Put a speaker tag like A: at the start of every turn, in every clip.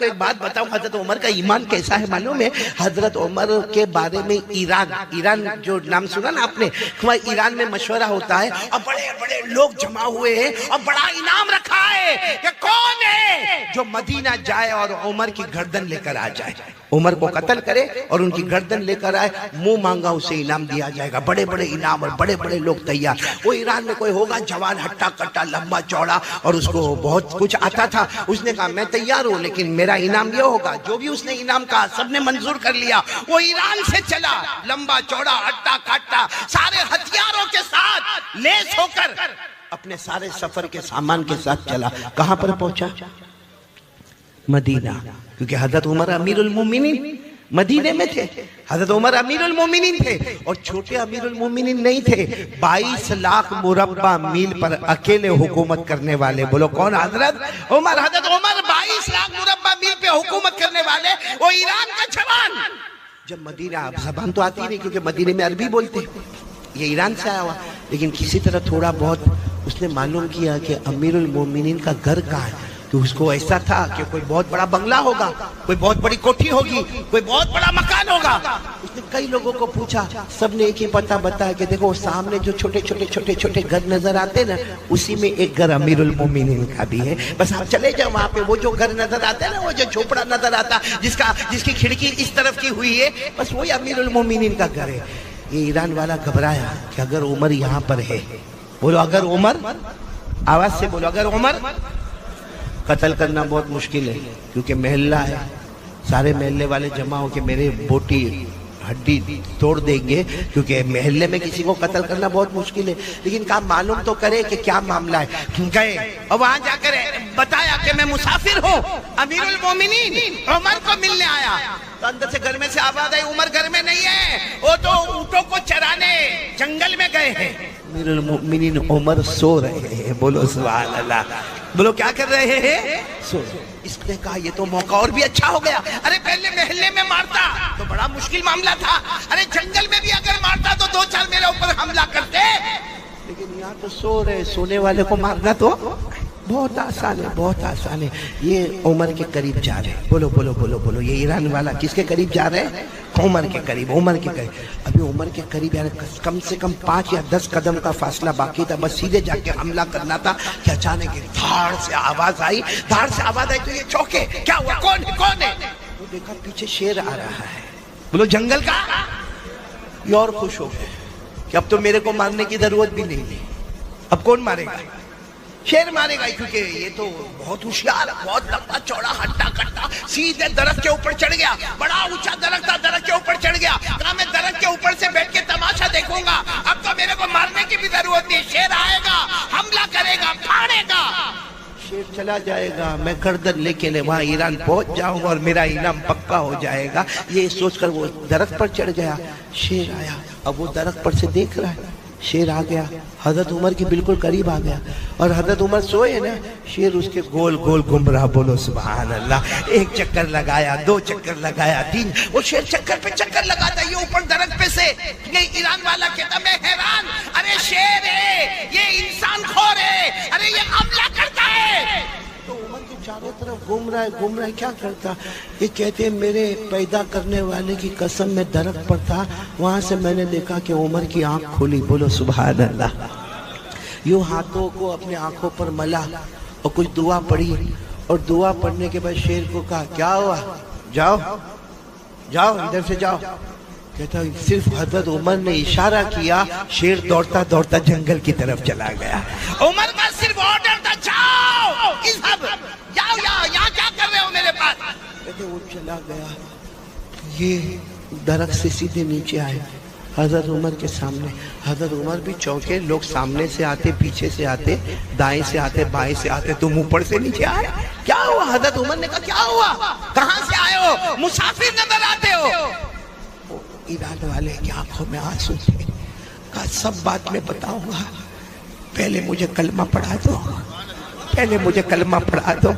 A: آپ کو ایک بات بتاؤں حضرت عمر کا ایمان کیسا ہے معلوم ہے؟ حضرت عمر کے بارے میں ایران جو نام سنا نا آپ نے، ایران میں مشورہ ہوتا ہے اور بڑے بڑے لوگ جمع ہوئے ہیں اور بڑا انعام رکھا ہے کہ کون ہے جو مدینہ جائے اور عمر کی گردن لے کر آ جائے، عمر کو قتل کرے اور ان کی گردن لے کر آئے، منہ مانگا اسے انعام دیا جائے گا، بڑے بڑے انعام اور بڑے بڑے لوگ تیار۔ وہ ایران میں کوئی ہوگا جوان ہٹا کٹا لمبا چوڑا اور اس کو بہت کچھ آتا تھا، اس نے کہا میں تیار ہوں لیکن میرا انعام یہ ہوگا، جو بھی اس نے انعام کہا سب نے منظور کر لیا۔ وہ ایران سے چلا لمبا چوڑا ہٹا کٹا سارے ہتھیاروں کے ساتھ لیس ہو کر اپنے سارے سفر کے سامان کے ساتھ چلا۔ کہاں پر پہنچا؟ مدینہ، کیونکہ حضرت عمر امیر المومنین مدینے میں تھے، حضرت عمر امیر المومنین تھے اور چھوٹے امیر المومنین نہیں تھے، 22 لاکھ مربع میل پر اکیلے حکومت کرنے والے، بولو کون؟ حضرت عمر۔ حضرت عمر 22 لاکھ مربع میل پہ حکومت کرنے والے، وہ ایران کا جوان۔ جب مدینہ، اب زبان تو آتی نہیں کیونکہ مدینے میں عربی بولتے، یہ ایران سے آیا ہوا، لیکن کسی طرح تھوڑا بہت اس نے معلوم کیا کہ امیر المومنین کا گھر کہاں ہے، تو اس کو ایسا تھا کہ کوئی بہت بڑا بنگلہ ہوگا، کوئی بہت بڑی کوٹھی ہوگی، کوئی بہت بڑا مکان ہوگا۔ اس نے کئی لوگوں کو پوچھا، سب نے ایک ہی پتہ بتایا کہ دیکھو سامنے جو چھوٹے چھوٹے گھر نظر آتے نا، اسی میں ایک گھر امیر المومنین کا بھی ہے، بس آپ چلے جاؤ وہاں پہ، وہ جو گھر نظر آتا ہے نا، وہ جو جھوپڑا نظر آتا جس کی کھڑکی اس طرف کی ہوئی ہے، بس وہی امیر المومنین کا گھر ہے۔ یہ ایران والا گھبرایا کہ اگر عمر یہاں پر ہے، بولو اگر عمر، آواز سے بولو اگر عمر، قتل کرنا بہت مشکل ہے کیونکہ محلہ ہے، سارے محلے والے جمع ہو کے میرے بوٹی ہڈی توڑ دیں گے، کیونکہ محلے میں کسی کو قتل کرنا بہت مشکل ہے، لیکن کہا معلوم تو کرے کہ کیا معاملہ ہے۔ گئے اور وہاں جا کر بتایا کہ میں مسافر ہوں، امیر المومنین عمر کو ملنے آیا، تو اندر سے گھر میں سے آواز آئی عمر گھر میں نہیں ہے، وہ تو اونٹوں کو چرانے جنگل میں گئے ہیں۔ امیر المومنین عمر سو رہے ہیں، بولو سبحان اللہ، بولو کیا کر رہے ہیں؟ سو۔ اس نے کہا یہ تو موقع اور بھی اچھا ہو گیا، ارے پہلے محلے میں مارتا تو بڑا مشکل معاملہ تھا، ارے جنگل میں بھی اگر مارتا تو 2-4 میرے اوپر حملہ کرتے، لیکن یہاں تو سو رہے، سونے والے کو مارنا تو بہت آسان ہے، بہت آسان ہے۔ یہ عمر کے قریب جا رہے، بولو بولو بولو بولو، یہ ایران والا کس کے قریب جا رہے ہیں؟ عمر کے قریب، عمر کے قریب۔ ابھی عمر کے قریب یعنی کم سے کم 5 یا 10 قدم کا فاصلہ باقی تھا، بس سیدھے جا کے حملہ کرنا تھا کہ اچانک دھاڑ سے آواز آئی، دھاڑ سے آواز آئی تو یہ چوکے، کیا ہوا؟ کون ہے؟ کون ہے؟ وہ دیکھا پیچھے شیر آ رہا ہے، بولو جنگل کا۔ یہ اور خوش ہو گئے کہ اب تو میرے کو مارنے کی ضرورت بھی نہیں ہے، اب کون مارے گا؟ شیر مارے گا، کیونکہ یہ تو بہت ہوشیار، بہت لمبا چوڑا ہٹا کٹا، سیدھے درخت کے اوپر چڑھ گیا، بڑا اونچا درخت تھا، درخت کے اوپر چڑھ گیا، کہا میں درخت کے اوپر سے بیٹھ کے تماشا دیکھوں گا، اب تو میرے کو مارنے کی بھی ضرورت نہیں، شیر آئے گا، حملہ کرے گا، پھاڑے گا، شیر چلا جائے گا، میں گردن لے کے وہاں ایران پہنچ جاؤں گا اور میرا انعام پکا ہو جائے گا۔ یہ سوچ کر وہ درخت پر چڑھ گیا، شیر آیا، اب وہ درخت پر سے دیکھ رہا ہے، شیر آ گیا، حضرت عمر کے بالکل قریب آ گیا، اور حضرت عمر سوئے نا، شیر اس کے گول گول گھوم رہا، بولو سبحان اللہ۔ 1 چکر لگایا، 2 چکر لگایا، 3، وہ شیر چکر پہ چکر لگاتا، یہ اوپر درخت پہ سے، یہ ایران والا کہتا میں حیران، ارے شیر ہے، یہ انسان خور ہے، ارے یہ حملہ کرتا ہے، تو عمر کے چاروں طرف گھوم رہا ہے، کیا کرتا؟ یہ کہتے ہیں میرے پیدا کرنے والے کی قسم میں درخت پر تھا، وہاں سے میں نے دیکھا کہ عمر کی آنکھ کھلی، بولو سبحان اللہ، یوں ہاتھوں کو اپنے آنکھوں پر ملا اور کچھ دعا پڑھی، اور دعا پڑھنے کے بعد شیر کو کہا کیا ہوا؟ جاؤ جاؤ ادھر سے جاؤ، کہتا صرف حضرت عمر نے اشارہ کیا، شیر دوڑتا دوڑتا جنگل کی طرف چلا گیا، عمر کا صرف آرڈر تھا جاؤ، جاؤ یہاں کیا کر رہے ہو میرے پاس، کہتے وہ چلا گیا، یہ درخت سے سیدھے نیچے آئے حضرت عمر کے سامنے، حضرت عمر بھی چونکے، لوگ سامنے سے آتے، پیچھے سے آتے، دائیں سے آتے، بائیں سے آتے، تم اوپر سے نیچے آئے، کیا ہوا؟ حضرت عمر نے کہا کیا ہوا؟ کہاں سے آئے ہو؟ مسافر نظر آتے ہو۔ ایران والے کی آنکھوں میں آنسو تھے، کہا سب بات میں بتاؤں گا، پہلے مجھے کلمہ پڑھا دو، پہلے مجھے کلمہ پڑھا دو۔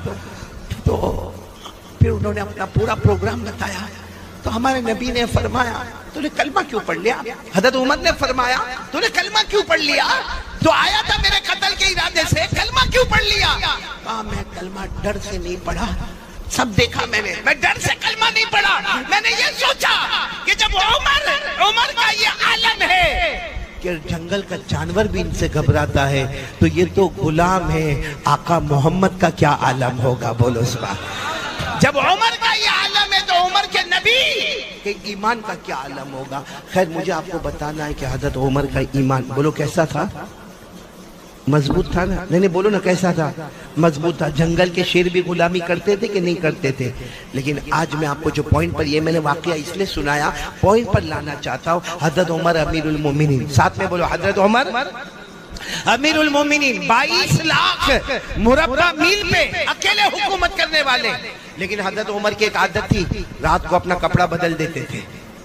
A: تو پھر انہوں نے اپنا پورا پروگرام بتایا، تو ہمارے نبی نے فرمایا تو نے کلمہ کیوں پڑھ لیا؟ حضرت عمر نے فرمایا تو نے کلمہ کیوں پڑھ لیا؟ تو آیا تھا میرے قتل کے ارادے سے، کلمہ کیوں پڑھ لیا؟ کہا میں کلمہ ڈر سے نہیں پڑھا، سب دیکھا میں ڈر سے کلمہ نہیں پڑھا. میں نے یہ سوچا کہ جب عمر کا یہ عالم ہے کہ جنگل کا جانور بھی ان سے گھبراتا ہے تو یہ تو غلام ہے آقا محمد کا کیا عالم ہوگا. بولو سبحان. جب عمر کا یہ عالم ہے تو عمر کے نبی کے ایمان کا کیا عالم ہوگا. خیر مجھے آپ کو بتانا ہے کہ حضرت عمر کا ایمان بولو کیسا تھا؟ مضبوط تھا نا؟ نہیں بولو نا کیسا تھا؟ مضبوط تھا. جنگل کے شیر بھی غلامی کرتے تھے کہ نہیں کرتے تھے؟ لیکن آج میں آپ کو جو پوائنٹ پر یہ میں نے واقعہ اس لیے سنایا پوائنٹ پر لانا چاہتا ہوں. حضرت عمر امیر المومنین. ساتھ میں بولو حضرت عمر امیر المومنین. 22 لاکھ مربع میل پہ اکیلے حکومت کرنے والے. لیکن حضرت عمر کی ایک عادت تھی, رات کو اپنا کپڑا بدل دیتے تھے,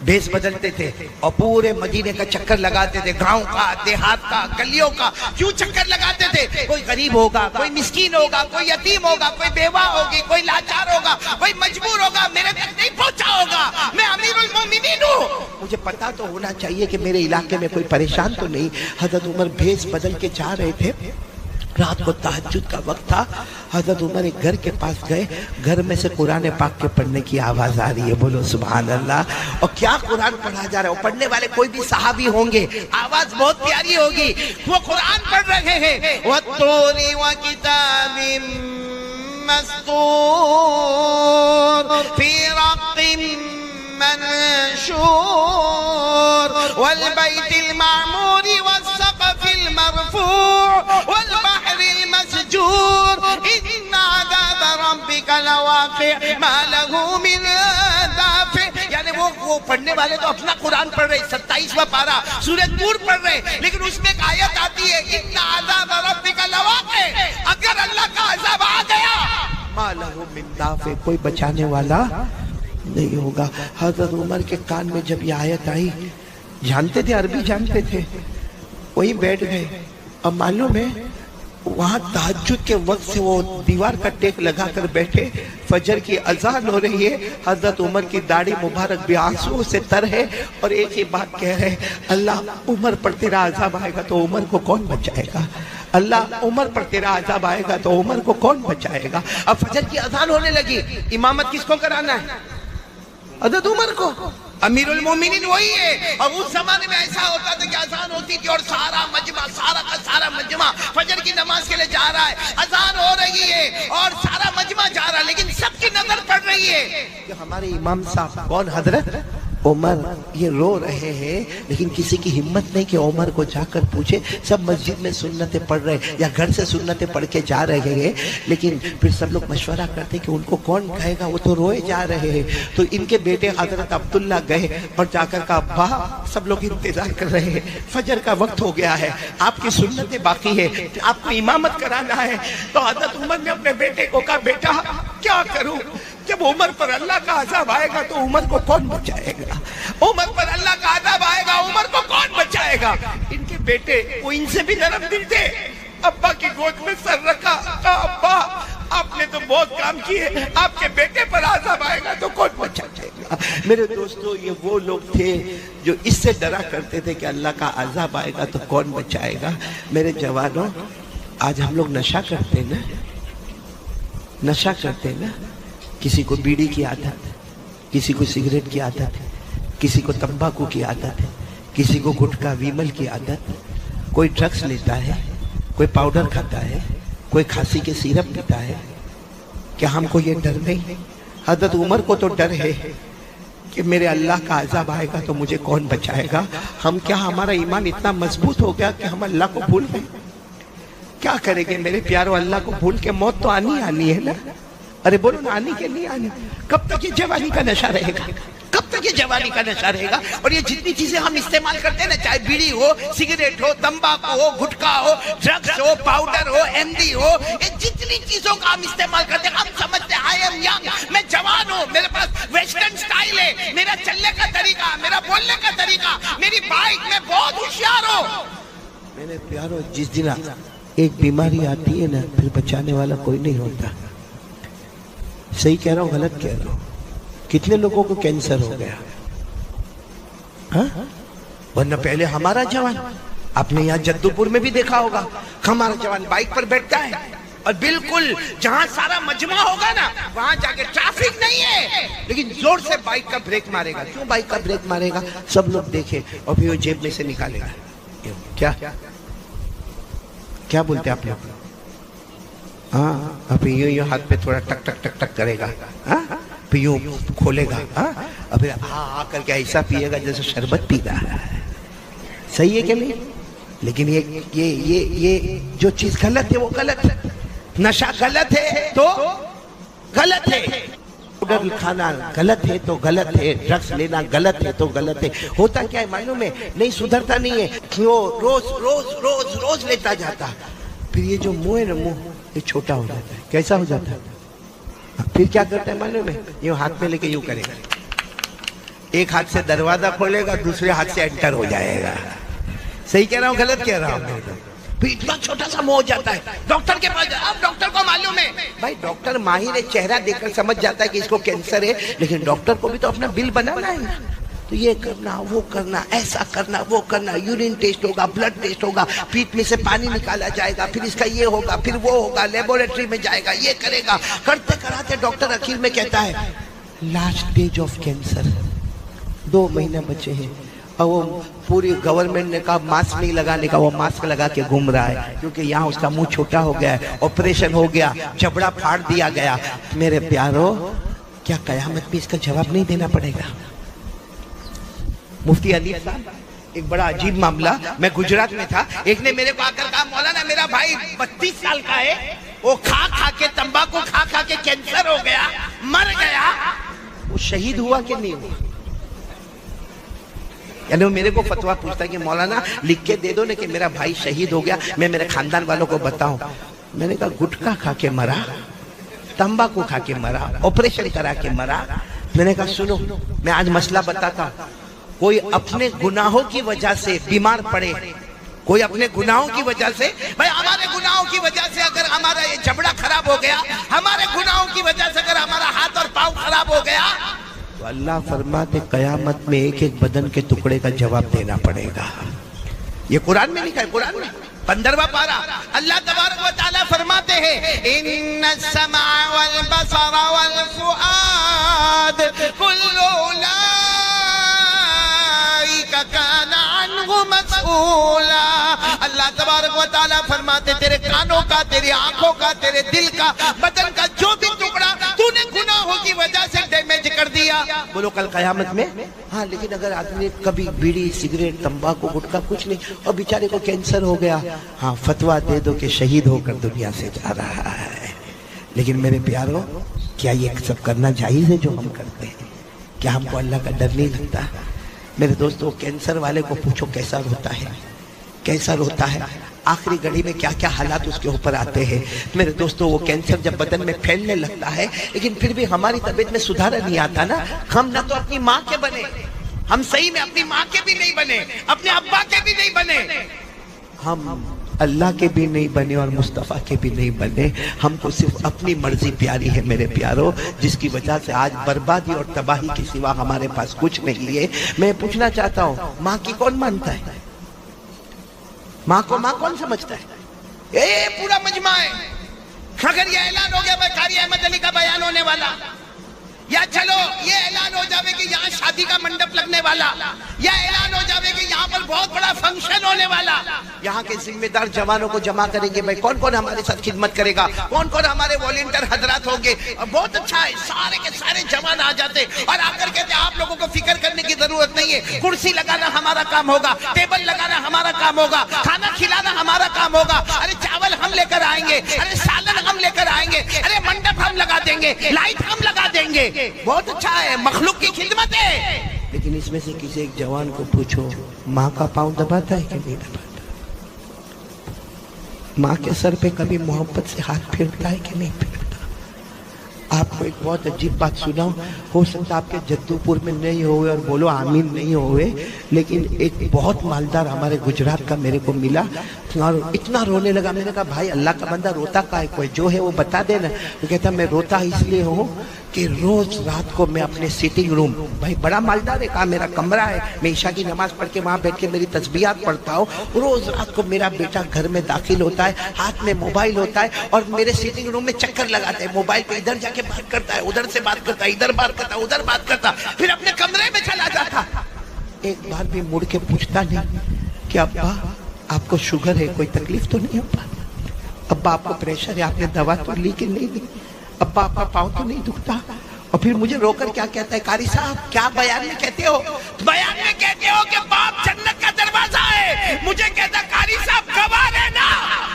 A: بیس بدلتے تھے اور پورے مدینے کا چکر لگاتے تھے, گاؤں کا, دیہات کا, گلیوں کا. کیوں چکر لگاتے تھے؟ کوئی غریب ہوگا, کوئی مسکین ہوگا, کوئی یتیم ہوگا, کوئی بیوہ ہوگی, کوئی لاچار ہوگا, کوئی مجبور ہوگا, میرے تک نہیں پہنچا ہوگا. میں امیر المومنین ہوں, مجھے پتا تو ہونا چاہیے کہ میرے علاقے میں کوئی پریشان تو نہیں. حضرت عمر بھیس بدل کے جا رہے تھے, رات کو تہجد کا وقت تھا. حضرت عمر ایک گھر کے پاس گئے, گھر میں سے قرآن پاک کے پڑھنے کی آواز آ رہی ہے. بولو سبحان اللہ. اور کیا قرآن پڑھا جا رہا ہے؟ پڑھنے والے کوئی بھی صحابی ہوں گے, آواز بہت پیاری ہوگی. وہ قرآن پڑھ رہے ہیں. وَالطُّورِ وَكِتَابٍ مَّسْطُورٍ فِي رَقٍّ منشور والبيت المعمور والسقف المرفوع والبحر المسجور إن عذاب ربك لواقع ما له من دافع. یعنی وہ پڑھنے والے تو اپنا قرآن پڑھ رہے, 27واں پارہ سورہ طور پڑھ رہے, لیکن اس میں ایک آیت آتی ہے ان عذاب ربک لواقع. اگر اللہ کا عذاب آ گیا ما له من دافع, کوئی بچانے والا نہیں ہوگا. حضرت عمر کے کان میں جب یہ آیت آئی, جانتے تھے, عربی جانتے تھے, وہیں بیٹھ گئے. اب معلوم ہے وہاں تہجد کے وقت سے وہ دیوار کا ٹیک لگا کر بیٹھے, فجر کی اذان ہو رہی ہے. حضرت عمر کی داڑھی مبارک بھی آنسو سے تر ہے اور ایک ہی بات کہہ رہے, اللہ عمر پر تیرا عذاب آئے گا تو عمر کو کون بچائے گا؟ اللہ عمر پر تیرا عذاب آئے گا تو عمر کو کون بچائے گا؟ اب فجر کی اذان ہونے لگی, امامت کس کو کرانا ہے؟ حضرت عمر کو. امیر المومنین وہی ہے. اور اس زمانے میں ایسا ہوتا تھا کہ اذان ہوتی تھی اور سارا مجمع, سارا کا سارا مجمع فجر کی نماز کے لیے جا رہا ہے. اذان ہو رہی ہے اور سارا مجمع جا رہا ہے, لیکن سب کی نظر پڑ رہی ہے کہ ہمارے امام صاحب کون؟ حضرت عمر. یہ رو رہے ہیں لیکن کسی کی ہمت نہیں کہ عمر کو جا کر پوچھے. سب مسجد میں سنتیں پڑھ رہے یا گھر سے سنتیں پڑھ کے جا رہے ہیں, لیکن پھر سب لوگ مشورہ کرتے کہ ان کو کون کہے گا, وہ تو روئے جا رہے ہیں. تو ان کے بیٹے حضرت عبداللہ گئے اور جا کر کہا, ابا سب لوگ انتظار کر رہے ہیں, فجر کا وقت ہو گیا ہے, آپ کی سنتیں باقی ہے, آپ کو امامت کرانا ہے. تو حضرت عمر نے اپنے بیٹے کو کہا, بیٹا کیا کروں؟ جب عمر پر اللہ کا عذاب آئے گا تو عمر کو کون بچائے گا؟ عمر پر اللہ کا عذاب آئے گا, عمر کو کون بچائے گا؟ ان کے بیٹے وہ ان سے بھی نرم دل تھے, ابا کی گود میں سر رکھا, کہا ابا آپ نے تو بہت کام کیے, آپ کے بیٹے پر عذاب آئے گا تو کون بچائے گا؟ میرے دوستو, یہ وہ لوگ تھے جو اس سے ڈرا کرتے تھے کہ اللہ کا عذاب آئے گا تو کون بچائے گا. میرے جوانوں, آج ہم لوگ نشہ کرتے نا, نشہ کرتے نا. کسی کو بیڑی کی عادت, کسی کو سگریٹ کی عادت, کسی کو تمباکو کی عادت, کسی کو گٹکا ویمل کی عادت, کوئی ڈرگس لیتا ہے, کوئی پاؤڈر کھاتا ہے, کوئی کھانسی کے سیرپ پیتا ہے. کیا ہم کو یہ ڈر نہیں؟ حضرت عمر کو تو ڈر ہے کہ میرے اللہ کا عذاب آئے گا تو مجھے کون بچائے گا. ہم کیا, ہمارا ایمان اتنا مضبوط ہو گیا کہ ہم اللہ کو بھول گئے؟ کیا کریں گے میرے پیارو, اللہ کو بھول کے موت تو آنی ہے نا. ارے بولو نا, آنی کے نہیں آنی. کب تک یہ جوانی کا نشہ رہے گا؟ کب تک یہ جوانی کا نشہ رہے گا؟ اور یہ جتنی چیزیں ہم استعمال کرتے ہیں نا, چاہے بیڑی ہو, سگریٹ ہو, تمباکو ہو, گٹکا ہو, ڈرگس ہو, پاؤڈر ہو, ایم ڈی ہو, یہ جتنی چیزوں کا ہم استعمال کرتے ہیں, ہم سمجھتے ہیں آئی ایم ینگ, میں جوان ہوں, میرے پاس ویسٹرن سٹائل ہے, میرا چلنے کا طریقہ, میرا بولنے کا طریقہ, میری بائک, میں بہت ہوشیار ہوں. میرے پیارو, جس دن ایک بیماری آتی ہے نا, پھر بچانے والا کوئی نہیں ہوتا. صحیح کہہ رہا ہوں, غلط کہہ رہا ہوں؟ کتنے لوگوں کو کینسر ہو گیا, ورنہ پہلے ہمارا جوان, آپ نے یہاں جدو پور میں بھی دیکھا ہوگا, ہمارا جوان بائک پر بیٹھتا ہے اور بالکل جہاں سارا مجمع ہوگا نا وہاں جا کے ٹریفک نہیں ہے لیکن زور سے بائک کا بریک مارے گا. کیوں بائک کا بریک مارے گا؟ سب لوگ دیکھیں اور پھر وہ جیب میں سے نکالے گا. کیا بولتے آپ لوگ؟ ہاں ابھی یوں ہاتھ پہ تھوڑا ٹک ٹک ٹک ٹک کرے گا, پھر یوں کھولے گا, اور پھر آ کر کے ایسا پیے گا جیسے شربت پی رہا ہے. صحیح ہے کہ نہیں؟ لیکن یہ جو چیز غلط ہے وہ غلط ہے. نشہ غلط ہے تو غلط ہے, پاؤڈر کھانا غلط ہے تو غلط ہے, ڈرگس لینا غلط ہے تو غلط ہے. ہوتا کیا ہے معلوم ہے؟ نہیں سدھرتا نہیں ہے, وہ روز روز روز روز لیتا جاتا, پھر یہ جو منہ ہے نا منہ یہ چھوٹا ہو جاتا ہے. کیسا ہو جاتا ہے؟ پھر کیا کرتا ہے معلوم ہے؟ یہ ہاتھ میں لے کے یوں کرے گا, ایک ہاتھ سے دروازہ کھولے گا دوسرے ہاتھ سے انٹر ہو جائے گا. صحیح کہہ رہا ہوں غلط کہہ رہا ہوں؟ پھر اتنا چھوٹا سا منہ ہو جاتا ہے, ڈاکٹر کے پاس اب ڈاکٹر کو معلوم ہے بھائی, ڈاکٹر ماہر ہے, چہرہ دیکھ کر سمجھ جاتا ہے کہ اس کو کینسر ہے, لیکن ڈاکٹر کو بھی تو اپنا بل بنانا ہے نا. تو یہ کرنا وہ کرنا, ایسا کرنا وہ کرنا, یورین ٹیسٹ ہوگا, بلڈ ٹیسٹ ہوگا, پیٹ میں سے پانی نکالا جائے گا, پھر اس کا یہ ہوگا, پھر وہ ہوگا, لیبوریٹری میں جائے گا, یہ کرے گا. کرتے کراتے ڈاکٹر اخیر میں کہتا ہے لاسٹ اسٹیج آف کینسر, 2 مہینے بچے ہیں. اور وہ پوری گورنمنٹ نے کہا ماسک نہیں لگانے کا, وہ ماسک لگا کے گھوم رہا ہے کیونکہ یہاں اس کا منہ چھوٹا ہو گیا ہے, آپریشن ہو گیا, جبڑا پھاڑ دیا گیا. میرے پیارو, کیا قیامت میں اس کا جواب نہیں دینا پڑے گا؟ مفتی علی صاحب, ایک بڑا عجیب معاملہ, میں گجرات میں تھا, ایک نے میرے کو آ کر کہا مولانا میرا بھائی 32 سال کا ہے, وہ کھا کے تمباکو کھا کے کینسر ہو گیا, مر گیا. وہ شہید ہوا کہ نہیں ہوا؟ یعنی وہ میرے کو فتویٰ پوچھتا ہے کہ مولانا لکھ کے دے دو نا کہ میرا بھائی شہید ہو گیا, میں میرے خاندان والوں کو بتاؤں. میں نے کہا گٹکا کھا کے مرا, تمباکو کھا کے مرا, آپریشن کرا کے مرا. میں نے کہا سنو میں آج مسئلہ بتاتا ہوں. کوئی اپنے گناہوں کی وجہ سے بیمار پڑے, کوئی اپنے گناہوں کی وجہ سے, بھائی ہمارے گناہوں کی وجہ سے اگر ہمارا یہ جبڑا خراب ہو گیا, ہمارے گناہوں کی وجہ سے اگر ہمارا ہاتھ اور پاؤں خراب ہو گیا, تو اللہ فرماتے قیامت میں ایک ایک بدن کے ٹکڑے کا جواب دینا پڑے گا. یہ قرآن میں لکھا ہے, قرآن میں 15واں پارہ. اللہ تبارک و تعالیٰ فرماتے ہیں ان السمع والبصر والفؤاد کل اولئک کان عنہ مسئولا. اللہ تبارک و تعالیٰ فرماتے تیرے کانوں کا, تیری آنکھوں کا, تیرے دل کا, بدن کا جو بھی ٹکڑا تو نے گناہوں کی وجہ سے ڈیمیج کر دیا, بولو کل قیامت میں. ہاں لیکن اگر آدمی کبھی بیڑی سگریٹ تمباکو گٹکا کچھ نہیں اور بیچارے کو کینسر ہو گیا, ہاں فتویٰ دے دو کہ شہید ہو کر دنیا سے جا رہا ہے. لیکن میرے پیاروں, کیا یہ سب کرنا جائز ہے جو ہم کرتے ہیں؟ کیا ہم کو اللہ کا ڈر نہیں لگتا؟ میرے دوستو کینسر والے کو پوچھو کیسا روتا ہے, کیسا روتا ہے, آخری گھڑی میں کیا کیا حالات اس کے اوپر آتے ہیں. میرے دوستو وہ کینسر جب بدن میں پھیلنے لگتا ہے لیکن پھر بھی ہماری طبیعت میں سدھار نہیں آتا نا. ہم نہ تو اپنی ماں کے بنے, ہم صحیح میں اپنی ماں کے بھی نہیں بنے, اپنے ابا کے بھی نہیں بنے, ہم اللہ کے بھی نہیں بنے اور مصطفیٰ کے بھی نہیں بنے. ہم کو صرف اپنی مرضی پیاری ہے میرے پیاروں, جس کی وجہ سے آج بربادی اور تباہی کے سوا ہمارے پاس کچھ نہیں ہے. میں پوچھنا چاہتا ہوں, ماں کی کون مانتا ہے؟ ماں کو ماں کون سمجھتا ہے؟ اے پورا مجمع ہے. اگر یہ اعلان ہو گیا بھائی قاری احمد علی کا بیان ہونے والا, یا چلو یہ اعلان ہو جاوے کہ یہاں شادی کا منڈپ لگنے والا, یا اعلان ہو جاوے کہ یہاں پر بہت بڑا فنکشن ہونے والا, یہاں کے ذمہ دار جوانوں کو جمع کریں گے, بھائی کون کون ہمارے ساتھ خدمت کرے گا, کون کون ہمارے والنٹیئر حضرات ہوں گے. بہت اچھا ہے, سارے کے سارے جوان آ جاتے اور آ کر کہتے آپ لوگوں کو فکر کرنے کی ضرورت نہیں ہے, کرسی لگانا ہمارا کام ہوگا, ٹیبل لگانا ہمارا کام ہوگا, کھانا کھلانا ہمارا کام ہوگا. ارے چاول ہم لے کر آئیں گے, ارے سالن ہم لے کر آئیں گے, ارے منڈپ ہم لگا دیں گے, لائٹ ہم لگا دیں گے. بہت اچھا ہے, مخلوق کی خدمت ہے. لیکن اس میں سے کسی ایک جوان کو پوچھو ماں کا پاؤں دباتا ہے کہ نہیں دباتا؟ ماں کے سر پہ کبھی محبت سے ہاتھ پھیرتا ہے کہ نہیں پھیرتا؟ آپ کو ایک بہت عجیب بات سناؤں, ہو سکتا آپ کے جدو پور میں نہیں ہوئے اور بولو آمین نہیں ہوئے, لیکن ایک بہت مالدار ہمارے گجرات کا میرے کو ملا اور اتنا رونے لگا. میں نے کہا بھائی اللہ کا بندہ روتا کا ہے, کوئی جو ہے وہ بتا دے نا. وہ کہتا میں روتا اس لیے ہوں کہ روز رات کو میں اپنے سیٹنگ روم، بھائی بڑا مالدار ہے، کہا میرا کمرہ ہے، میں عشاء کی نماز پڑھ کے وہاں بیٹھ کے میری تسبیحات پڑھتا ہوں، روز رات کو میرا بیٹا گھر میں داخل ہوتا ہے، ہاتھ میں موبائل ہوتا ہے اور میرے سیٹنگ روم میں چکر لگاتے ہیں، موبائل پہ ادھر جا کے بات کرتا ہے، ادھر سے بات کرتا ہے، ادھر بات کرتا ہے، ادھر بات کرتا، پھر اپنے کمرے میں چلا جاتا، ایک بار بھی مڑ کے پوچھتا نہیں کہ ابا آپ کو شوگر ہے، کوئی تکلیف تو نہیں ابا؟ ابا آپ کو پریشر ہے، آپ نے دوا تو لی کہ نہیں لی؟ ابا آپ کا پاؤں تو نہیں دکھتا؟ اور پھر مجھے رو کر کیا کہتا ہے، قاری صاحب کیا بیان میں کہتے ہو؟ بیان میں کہتے ہو کہ باپ جنت کا دروازہ ہے، مجھے کہتا قاری صاحب گواہ رہنا،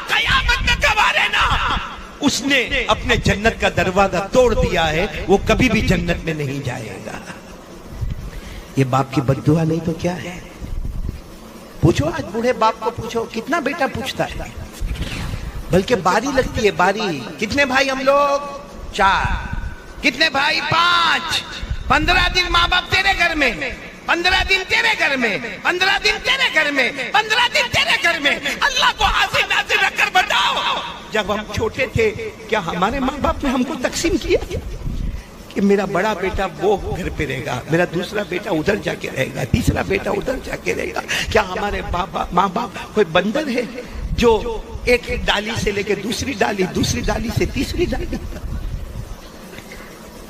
A: قیامت میں گواہ رہنا، اس نے اپنے جنت کا دروازہ توڑ دیا ہے، وہ کبھی بھی جنت میں نہیں جائے گا۔ یہ باپ کی بد دعا نہیں تو کیا ہے؟ پوچھو آج بوڑھے باپ کو پوچھو، کتنا بیٹا پوچھتا ہے؟ بلکہ باری لگتی ہے، باری۔ کتنے بھائی ہم لوگ؟ 4۔ کتنے بھائی؟ 5۔ 15 دن ماں باپ تیرے گھر میں، 15 دن تیرے گھر میں، 15 دن تیرے گھر میں، 15 دن تیرے گھر میں۔ اللہ کو حاضر ناظر رکھ کر بتاؤ، جب ہم چھوٹے تھے کیا ہمارے ماں باپ نے ہم کو تقسیم کیا کہ میرا بڑا بیٹا وہ گھر پہ رہے گا، میرا دوسرا بیٹا ادھر جا کے رہے گا، تیسرا بیٹا ادھر جا کے رہے گا؟ کیا ہمارے ماں باپ کوئی بندر ہے جو ایک ڈالی سے لے کے دوسری ڈالی، دوسری ڈالی سے تیسری ڈالی؟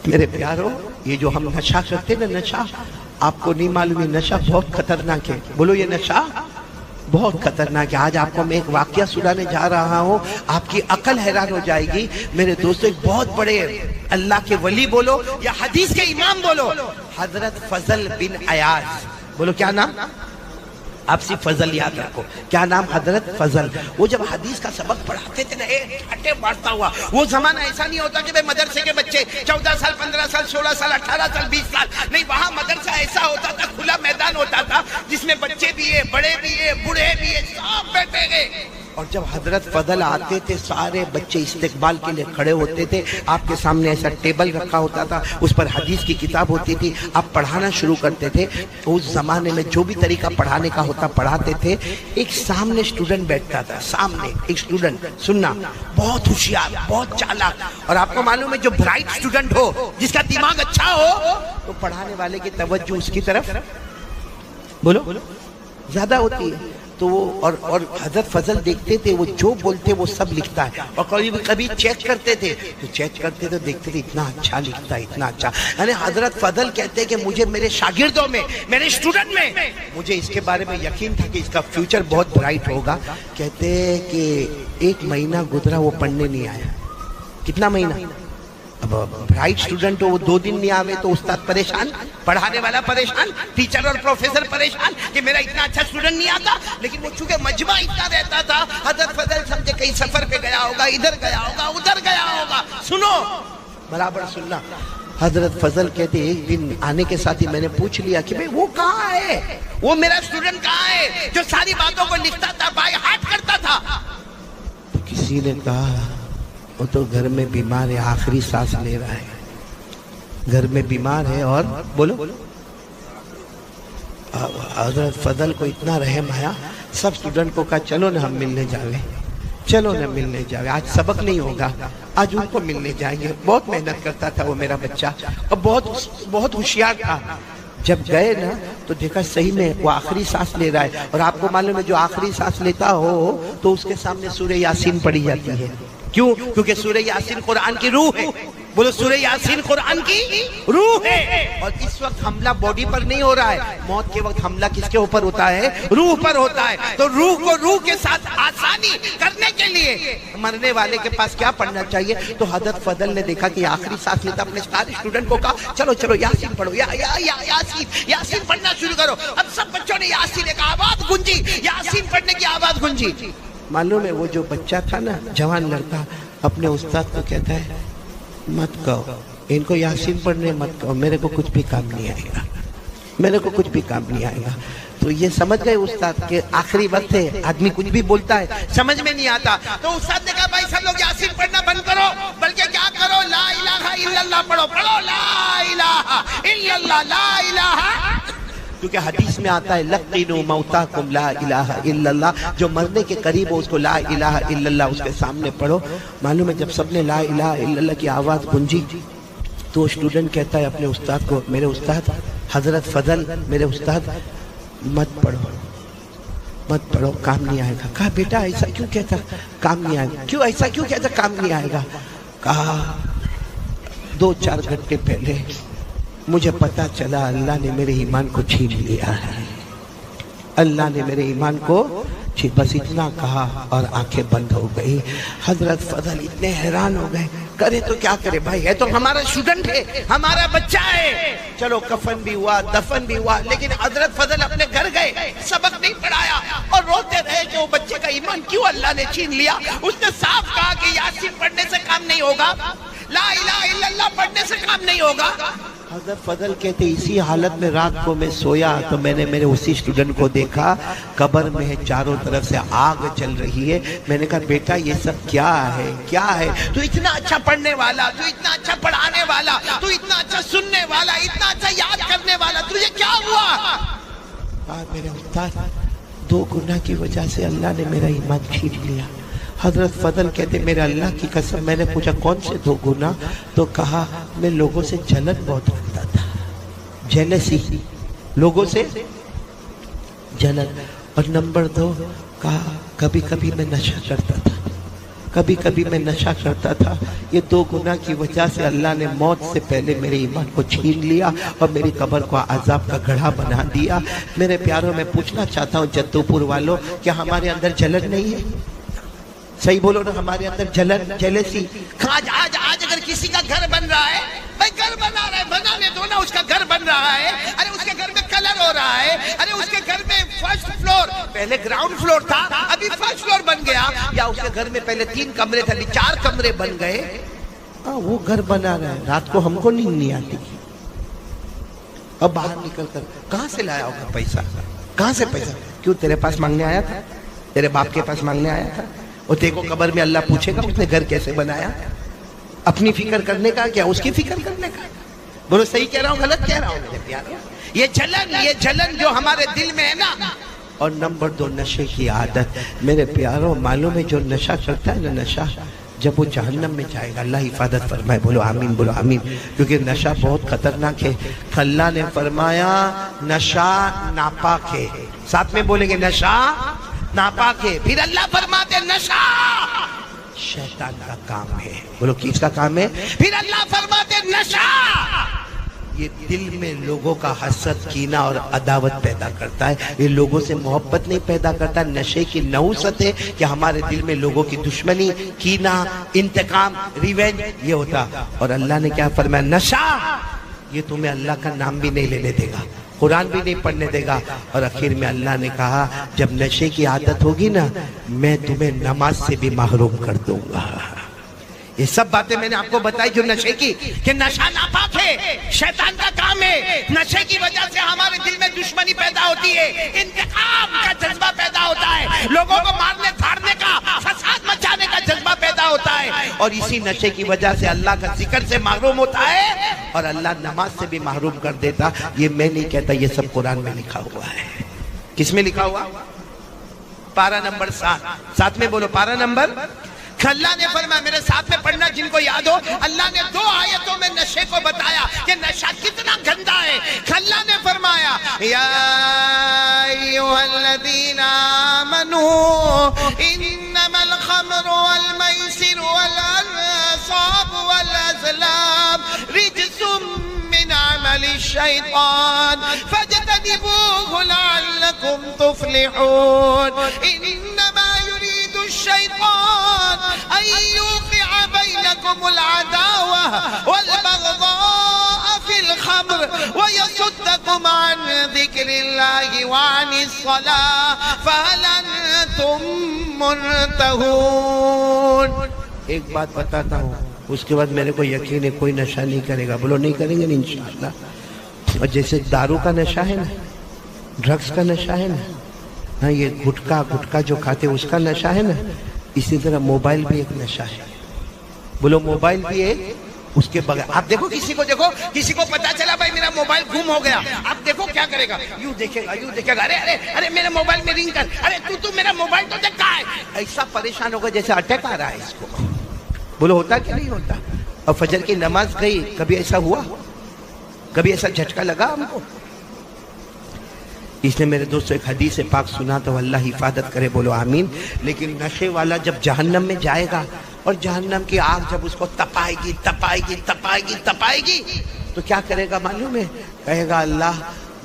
A: میرے پیارو، یہ جو ہم نشہ کرتے نا، نشہ آپ کو نہیں معلوم، یہ نشہ بہت خطرناک ہے۔ بولو یہ نشہ بہت خطرناک ہے۔ آج آپ کو میں ایک واقعہ سنانے جا رہا ہوں، آپ کی عقل حیران ہو جائے گی۔ میرے دوستو، ایک بہت بڑے اللہ کے ولی بولو یا حدیث کے امام بولو، حضرت فضل بن عیاض، بولو کیا نام؟ آپ صرف فضل یاد رکھو، کیا نام؟ حضرت فضل۔ وہ جب حدیث کا سبق پڑھاتے تھے نا، ٹھٹے مارتا ہوا، وہ زمانہ ایسا نہیں ہوتا کہ مدرسے کے بچے 14 سال 15 سال 16 سال 18 سال 20 سال، نہیں، وہاں مدرسہ ایسا ہوتا تھا، کھلا میدان ہوتا تھا جس میں بچے بھی ہیں، بڑے بھی ہیں، بوڑھے بھی ہیں، سب بیٹھے گئے۔ اور جب حضرت فضل آتے تھے، سارے بچے استقبال کے لیے کھڑے ہوتے تھے، آپ کے سامنے ایسا ٹیبل رکھا ہوتا تھا، اس پر حدیث کی کتاب ہوتی تھی، آپ پڑھانا شروع کرتے تھے۔ اس زمانے میں جو بھی طریقہ پڑھانے کا ہوتا پڑھاتے تھے، ایک سامنے سٹوڈنٹ بیٹھتا تھا، سامنے ایک سٹوڈنٹ، سننا، بہت ہوشیار، بہت چالاک، اور آپ کو معلوم ہے جو برائٹ سٹوڈنٹ ہو، جس کا دماغ اچھا ہو، تو پڑھانے والے کی توجہ اس کی طرف بولو زیادہ ہوتی ہے۔ تو وہ اور حضرت فضل دیکھتے تھے، وہ جو بولتے وہ سب لکھتا ہے، اور کبھی چیک کرتے تھے، تو چیک کرتے تو دیکھتے تھے اتنا اچھا لکھتا ہے، اتنا اچھا۔ یعنی حضرت فضل کہتے کہ مجھے میرے شاگردوں میں، میرے اسٹوڈنٹ میں، مجھے اس کے بارے میں یقین تھا کہ اس کا فیوچر بہت برائٹ ہوگا۔ کہتے کہ 1 مہینہ گزرا، وہ پڑھنے نہیں آیا۔ کتنا مہینہ؟ اب برائٹ اسٹوڈنٹ ہو، وہ 2 دن نہیں آوے تو استاد پریشان، پڑھانے والا پریشان، ٹیچر اور پروفیسر پریشان کہ میرا اتنا اچھا اسٹوڈنٹ نہیں آتا۔ لیکن وہ چونکہ مجمع اتنا رہتا تھا، حضرت فضل سمجھے کہیں سفر پہ گیا ہوگا، ادھر گیا ہوگا، ادھر گیا ہوگا۔ سنو، برابر سننا۔ حضرت فضل کہتے ایک دن آنے کے ساتھ ہی میں نے پوچھ لیا کہ بھئی وہ کہاں ہے، وہ میرا اسٹوڈنٹ کہاں ہے جو ساری باتوں کو لکھتا تھا، بائی ہارٹ کرتا تھا؟ تو کسی نے کہا وہ تو گھر میں بیمار ہے، آخری سانس لے رہا ہے، گھر میں بیمار ہے۔ اور بولو، حضرت فضل کو اتنا رحم آیا، سب اسٹوڈنٹ کو کہا چلو نا ہم ملنے جاوے، چلو نا ملنے جاوے، آج سبق نہیں ہوگا، آج ان کو ملنے جائیں گے۔ بہت محنت کرتا تھا وہ میرا بچہ، اور بہت ہوشیار تھا۔ جب گئے نا تو دیکھا صحیح میں وہ آخری سانس لے رہا ہے، اور آپ کو معلوم ہے جو آخری سانس لیتا ہو تو اس کے سامنے سورہ یاسین پڑھی جاتی ہے۔ کیوں؟ کیونکہ سورہ یاسین قرآن کی روح ہے۔ بولو سورہ یاسین قرآن کی روح ہے۔ اور اس وقت حملہ باڈی پر نہیں ہو رہا ہے، موت کے وقت حملہ کس کے اوپر ہوتا ہے؟ روح پر ہوتا ہے۔ تو روح کو روح کے ساتھ آسانی کرنے کے لیے مرنے والے کے پاس کیا پڑھنا چاہیے؟ تو حضرت فضل نے دیکھا کہ آخری سانس لیتا، اپنے سارے اسٹوڈنٹ کو کہا چلو چلو یاسین پڑھو، یاسین پڑھنا شروع کرو۔ اب سب بچوں نے یاسین ایک آواز گونجی، یاسین پڑھنے کی آواز گونجی۔ معلوم ہے وہ جو بچہ تھا نا، جوان لڑکا، اپنے استاد کو کہتا ہے مت کہو ان کو یاسین پڑھنے، مت کہو، میرے کو کچھ بھی کام نہیں آئے گا، میرے کو کچھ بھی کام نہیں آئے گا۔ تو یہ سمجھ گئے استاد کہ آخری وقت ہے، آدمی کچھ بھی بولتا ہے سمجھ میں نہیں آتا۔ تو استاد نے کہا بھائی سب لوگ یاسین پڑھنا بند کرو، بلکہ کیا کرو، لا الہ الا اللہ پڑھو، پڑھو لا الہ الا اللہ، لا الہ، کیونکہ حدیث میں آتا ہے لقنوا موتاکم لا الہ الا اللہ، جو مرنے کے قریب ہو اس کو لا الہ الا اللہ اس کے سامنے پڑھو۔ معلوم ہے جب سب نے لا الہ الا اللہ کی آواز گونجی، تو اسٹوڈنٹ کہتا ہے اپنے استاد کو، میرے استاد حضرت فضل، میرے استاد مت پڑھو کام نہیں آئے گا۔ کہا بیٹا ایسا کیوں کہتا کام نہیں آئے گا؟ کیوں ایسا کیوں کہتا کام نہیں آئے گا؟ کہا 2-4 گھنٹے پہلے مجھے پتا چلا اللہ نے میرے ایمان کو چھین لیا ہے، اللہ نے میرے ایمان کو بس اتنا کہا اور آنکھیں بند ہو گئی۔ حضرت فضل اتنے حیران ہو گئے، کرے تو کیا کرے بھائی، ہے تو ہمارا اسٹوڈنٹ ہے، ہمارا بچہ ہے۔ چلو کفن بھی ہوا، دفن بھی ہوا، لیکن حضرت فضل اپنے گھر گئے، سبق نہیں پڑھایا اور روتے رہے کہ وہ بچے کا ایمان کیوں اللہ نے چھین لیا۔ اس نے صاف کہا کہ یاسین پڑھنے سے کام نہیں ہوگا، لا الہ الا اللہ پڑھنے سے کام نہیں ہوگا۔ حضرت فضل کہتے اسی حالت میں رات کو میں سویا تو میں نے میرے اسی اسٹوڈنٹ کو دیکھا، قبر میں ہے، چاروں طرف سے آگ چل رہی ہے۔ میں نے کہا بیٹا یہ سب کیا ہے، کیا ہے؟ تو اتنا اچھا پڑھنے والا، تو اتنا اچھا پڑھانے والا، تو اتنا اچھا سننے والا، اتنا اچھا یاد کرنے والا، تجھے کیا ہوا؟ میرے استاد 2 گناہ کی وجہ سے اللہ نے میرا ایمان چھین لیا۔ حضرت فضل کہتے میرے اللہ کی قسم، میں نے پوچھا کون سے 2 گناہ؟ تو کہا میں لوگوں سے جلن بہت کرتا تھا، جیلسی، لوگوں سے جلن۔ اور نمبر 2 کہا کبھی کبھی میں نشہ کرتا تھا، کبھی کبھی میں نشہ کرتا تھا۔ یہ 2 گناہ کی وجہ سے اللہ نے موت سے پہلے میرے ایمان کو چھین لیا اور میری قبر کو عذاب کا گڑھا بنا دیا۔ میرے پیاروں میں پوچھنا چاہتا ہوں جدو پور والوں، کیا ہمارے اندر جلن نہیں ہے؟ صحیح بولو نا، ہمارے اندر جلن، جیلسی۔ آج اگر کسی کا گھر بن رہا ہے، بھائی گھر بنا رہا ہے، بنانے دو نا، اس کا گھر بن رہا ہے، ارے اس کے گھر میں کلر ہو رہا ہے، ارے اس کے گھر میں فرسٹ فلور، پہلے گراؤنڈ فلور تھا ابھی فرسٹ فلور بن گیا، یا اس کے گھر میں پہلے 3 کمرے تھے ابھی 4 کمرے بن گئے۔ وہ گھر بنا رہا ہے، رات کو ہم کو نیند نہیں آتی، اب باہر نکل کر کہاں سے لایا ہوگا پیسہ، کہاں سے پیسہ؟ کیوں تیرے پاس مانگنے آیا تھا، تیرے باپ کے پاس مانگنے آیا تھا؟ اور دیکھو قبر میں اللہ پوچھے گا اس نے گھر کیسے بنایا؟ اپنی فکر کرنے کا کیا اس کی فکر کرنے کا؟ بولو صحیح کہہ رہا ہوں غلط کہہ رہا ہوں میرے پیارے؟ یہ جلن جو ہمارے دل میں ہے نا۔ اور نمبر 2 نشے کی عادت۔ میرے پیاروں معلوم ہے جو نشہ کرتا ہے نا، نشہ جب وہ جہنم میں جائے گا، اللہ حفاظت فرمائے، بولو آمین، بولو آمین، کیونکہ نشہ بہت خطرناک ہے۔ اللہ نے فرمایا نشہ ناپاک ہے، ساتھ میں بولیں گے نشہ ناپاک ہے۔ پھر اللہ فرماتے نشہ شیطان کا کام ہے، بولو کس کا کام ہے؟ پھر اللہ فرماتے نشہ یہ دل میں لوگوں کا حسد، کینہ اور عداوت پیدا کرتا ہے، یہ لوگوں سے محبت نہیں پیدا کرتا۔ نشے کی نحوست ہے کہ ہمارے دل میں لوگوں کی دشمنی، کینہ، انتقام، ریونج یہ ہوتا۔ اور اللہ نے کیا فرمایا؟ نشہ یہ تمہیں اللہ کا نام بھی نہیں لینے دے گا، قرآن بھی نہیں پڑھنے دے گا۔ اور آخر میں اللہ نے کہا جب نشے کی عادت ہوگی نا، میں تمہیں نماز سے بھی محروم کر دوں گا۔ یہ سب باتیں میں نے آپ کو بتائی جو نشے کی، کہ نشہ ناپاک ہے، شیطان کا کام ہے۔ نشے کی وجہ سے ہمارے دل میں دشمنی پیدا ہوتی ہے، انتقام کا جذبہ پیدا ہوتا ہے، لوگوں کو مارنے دھاڑنے کا، فساد مچانے کا جذبہ پیدا ہوتا ہے، اور اسی نشے کی وجہ سے اللہ کا ذکر سے محروم ہوتا ہے اور اللہ نماز سے بھی محروم کر دیتا۔ یہ میں نہیں کہتا، یہ سب قرآن میں لکھا ہوا ہے۔ کس میں لکھا ہوا؟ پارہ نمبر 7 میں بولو، پارہ نمبر۔ اللہ نے فرمایا، میرے ساتھ میں پڑھنا جن کو یاد ہو، اللہ نے 2 آیتوں میں نشے کو بتایا کہ نشہ کتنا گندا ہے۔ اللہ نے فرمایا یا ایھا الذین آمنوا انما الخمر والمیسر والانصاب والازلام رجس من عمل الشیطان فاجتنبوه لعلکم تفلحون۔ انما يريد الشيطان أن يوقع بينكم العداوة والبغضاء في الخمر ويصدكم عن ذكر الله وعن الصلاة فهل أنتم منتهون۔ ایک بات بتاتا ہوں، اس کے بعد میرے کو یقین ہے کوئی نشہ نہیں کرے گا، بولو نہیں کریں گے انشاءاللہ۔ اور جیسے دارو کا نشہ ہے نا، ڈرگز کا نشہ ہے نا، ہاں یہ گٹکا جو کھاتے اس کا نشہ ہے نا، اسی طرح موبائل بھی ایک نشہ ہے، بولو موبائل بھی ایک۔ اس کے بغیر آپ دیکھو کسی کو پتا چلا بھائی میرا موبائل گم ہو گیا، آپ دیکھو کیا کرے گا، یوں دیکھے گا، ارے میرے موبائل میں رنگ کر، ارے تو میرا موبائل تو دیکھ کہاں ہے، ایسا پریشان ہوگا جیسے اٹیک آ رہا ہے اس کو، بولو ہوتا کہ نہیں ہوتا؟ اور فجر کی نماز گئی. کبھی ایسا ہوا؟ کبھی ایسا جھٹکا لگا ہم کو؟ اس نے میرے دوستوں ایک حدیث پاک سنا تو اللہ حفاظت کرے، بولو آمین. لیکن نشے والا جب جہنم میں جائے گا اور جہنم کی آگ جب اس کو تپائے گی تپائے گی تپائے گی تپائے گی تو کیا کرے گا معلوم ہے؟ کہے گا اللہ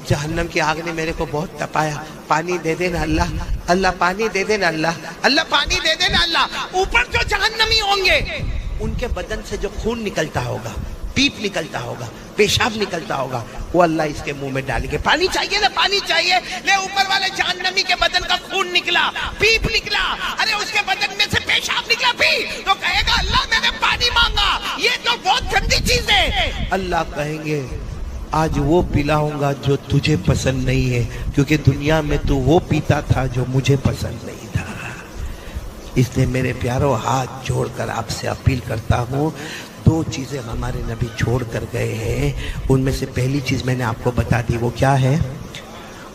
A: جہنم کی آگ نے میرے کو بہت تپایا، پانی دے دینا اللہ، اللہ پانی دے دینا اللہ، اللہ پانی دے دینا اللہ. اوپر جو جہنمی ہوں گے ان کے بدن سے جو خون نکلتا ہوگا، پیپ نکلتا ہوگا، پیشاب نکلتا ہوگا، وہ اللہ اس کے منہ میں ڈالیں گے. پانی چاہیے نا، پانی چاہیے. لے اوپر والے جہنمی کے بدن کا خون نکلا، پیپ نکلا، ارے اس کے بدن میں سے پیشاب نکلا بھی، تو کہے گا اللہ میں نے پانی مانگا، یہ تو بہت گندی چیز ہے. اللہ کہیں گے آج وہ پلاؤں گا جو تجھے پسند نہیں ہے، کیونکہ دنیا میں تو وہ پیتا تھا جو مجھے پسند نہیں تھا. اس لیے میرے پیاروں ہاتھ جوڑ کر آپ سے اپیل کرتا ہوں، دو چیزیں ہمارے نبی چھوڑ کر گئے ہیں، ان میں سے پہلی چیز میں نے آپ کو بتا دی، وہ کیا ہے؟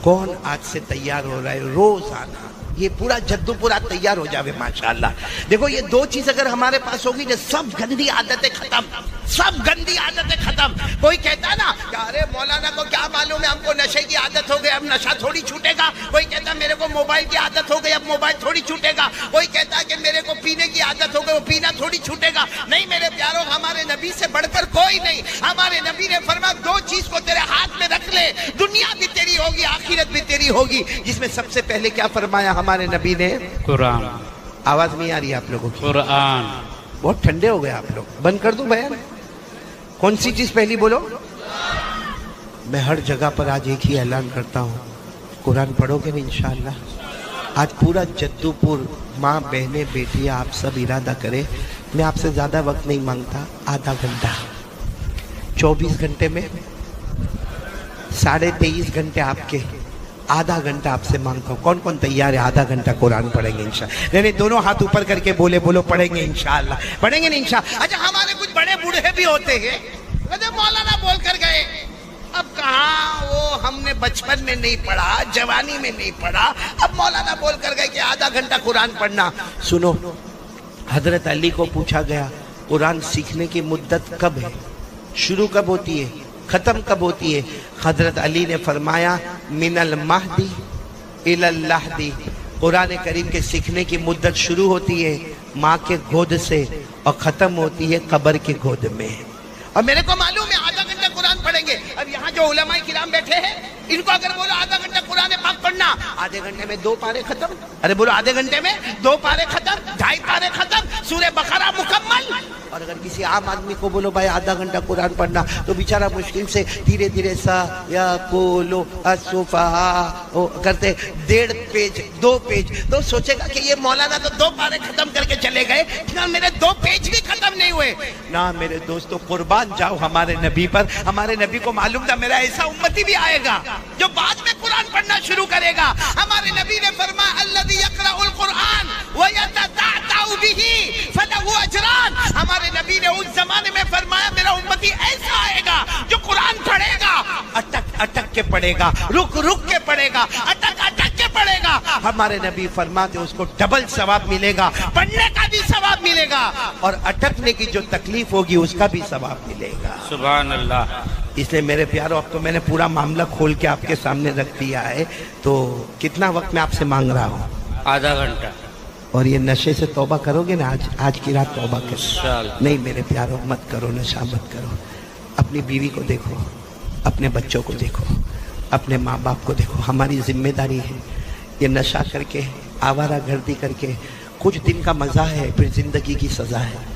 A: کون آج سے تیار ہو رہا ہے روزانہ یہ پورا جدو پورا تیار ہو جاوے ماشاءاللہ. دیکھو یہ دو چیز اگر ہمارے پاس ہوگی جو سب گندی عادتیں ختم، سب گندی عادتیں ختم. کوئی کہتا ہے نا کہ ارے مولانا کو کیا معلوم ہے ہم کو نشے کی عادت ہو گئی، اب نشہ تھوڑی چھوٹے گا. کوئی کہتا ہے میرے کو موبائل کی عادت ہو گئی، اب موبائل تھوڑی چھوٹے گا. کوئی کہتا ہے کہ میرے کو پینے کی عادت ہو گئی، وہ پینا تھوڑی چھوٹے گا. نہیں میرے پیاروں، ہمارے نبی سے بڑھ کر کوئی نہیں. ہمارے نبی نے فرمایا دو چیز کو تیرے ہاتھ میں رکھ لے، دنیا بھی تیری ہوگی آخرت بھی تیری ہوگی. جس میں سب سے پہلے کیا فرمایا ہمارے نبی نے؟ قرآن. آواز نہیں آ رہی آپ لوگوں کی؟ قرآن. بہت ٹھنڈے ہو گئے آپ لوگ، بند کر دوں بیان؟ کون سی چیز پہلی بولو؟ میں ہر جگہ پر آج ایک ہی اعلان کرتا ہوں، قرآن پڑھو گے نا انشاءاللہ. آج پورا جدو پور ماں بہنیں بیٹیاں آپ سب ارادہ کرے. میں آپ سے زیادہ وقت نہیں مانگتا، آدھا گھنٹہ، 24 گھنٹے میں 23.5 گھنٹے آپ کے، آدھا گھنٹہ آپ سے مانگتا ہوں. کون کون تیار ہے آدھا گھنٹہ قرآن پڑھیں گے انشاءاللہ؟ نہیں دونوں ہاتھ اوپر کر کے بولے، بولو پڑھیں گے انشاءاللہ، پڑھیں گے انشاءاللہ. اچھا ہمارے کچھ بڑے بوڑھے بھی ہوتے ہیں، مولانا بول کر گئے. اب کہاں وہ ہم نے بچپن میں نہیں پڑھا، جوانی میں نہیں پڑھا، اب مولانا بول کر گئے کہ آدھا گھنٹہ قرآن پڑھنا. سنو، حضرت علی کو پوچھا گیا قرآن سیکھنے کی مدت کب ہے، شروع کب ہوتی ہے، ختم کب ہوتی ہے؟ حضرت علی نے فرمایا من المہدی الی اللحدی. قرآن کریم کے سیکھنے کی مدت شروع ہوتی ہے ماں کے گود سے اور ختم ہوتی ہے قبر کے گود میں. اور میرے کو معلوم ہے آدھا گھنٹہ قرآن پڑھیں گے. اب یہاں جو علماء کرام بیٹھے ہیں ان کو اگر بولو آدھا گھنٹہ قرآن پاک پڑھنا، آدھے گھنٹے میں 2 پارے ختم. ارے بولو آدھے گھنٹے میں 2 پارے ختم، 2.5 پارے ختم، سورہ بقرہ مکمل. اور اگر کسی عام آدمی کو بولو بھائی آدھا گھنٹہ قرآن پڑھنا، تو بیچارہ مشکل سے دھیرے دھیرے سا یا کولو السفہاء کرتے 1.5 پیج 2 پیج، تو سوچے گا کہ یہ مولانا تو 2 پارے ختم کر کے چلے گئے، نہ میرے 2 پیج بھی ختم نہیں ہوئے. نہ میرے دوستو، قربان جاؤ ہمارے نبی پر. ہمارے نبی کو معلوم تھا میرا ایسا امتی بھی آئے گا جو بعد میں قرآن پڑھنا شروع کرے گا. ہمارے نبی نے فرمایا الذی یقرأ القرآن ویتتعتع بہ فلہ اجران. ہمارے نبی نے اس زمانے میں فرمایا میرا امتی ایسا آئے گا جو قرآن پڑھے گا، اٹک اٹک کے پڑھے گا، رک رک کے پڑھے گا، اٹک اٹک کے پڑھے گا. ہمارے نبی فرماتے اس کو ڈبل ثواب ملے گا، پڑھنے کا بھی ثواب ملے گا اور اٹکنے کی جو تکلیف ہوگی اس کا بھی ثواب ملے گا. سبحان اللہ. اس لیے میرے پیارو، اب تو میں نے پورا معاملہ کھول کے آپ کے سامنے رکھ دیا ہے. تو کتنا وقت میں آپ سے مانگ رہا ہوں؟ آدھا گھنٹہ. اور یہ نشے سے توبہ کرو گے نا؟ آج کی رات توبہ کرو. نہیں میرے پیارو، مت کرو نشہ، مت کرو. اپنی بیوی کو دیکھو، اپنے بچوں کو دیکھو، اپنے ماں باپ کو دیکھو. ہماری ذمہ داری ہے. یہ نشہ کر کے، آوارہ گردی کر کے کچھ دن کا مزہ ہے، پھر زندگی کی سزا ہے.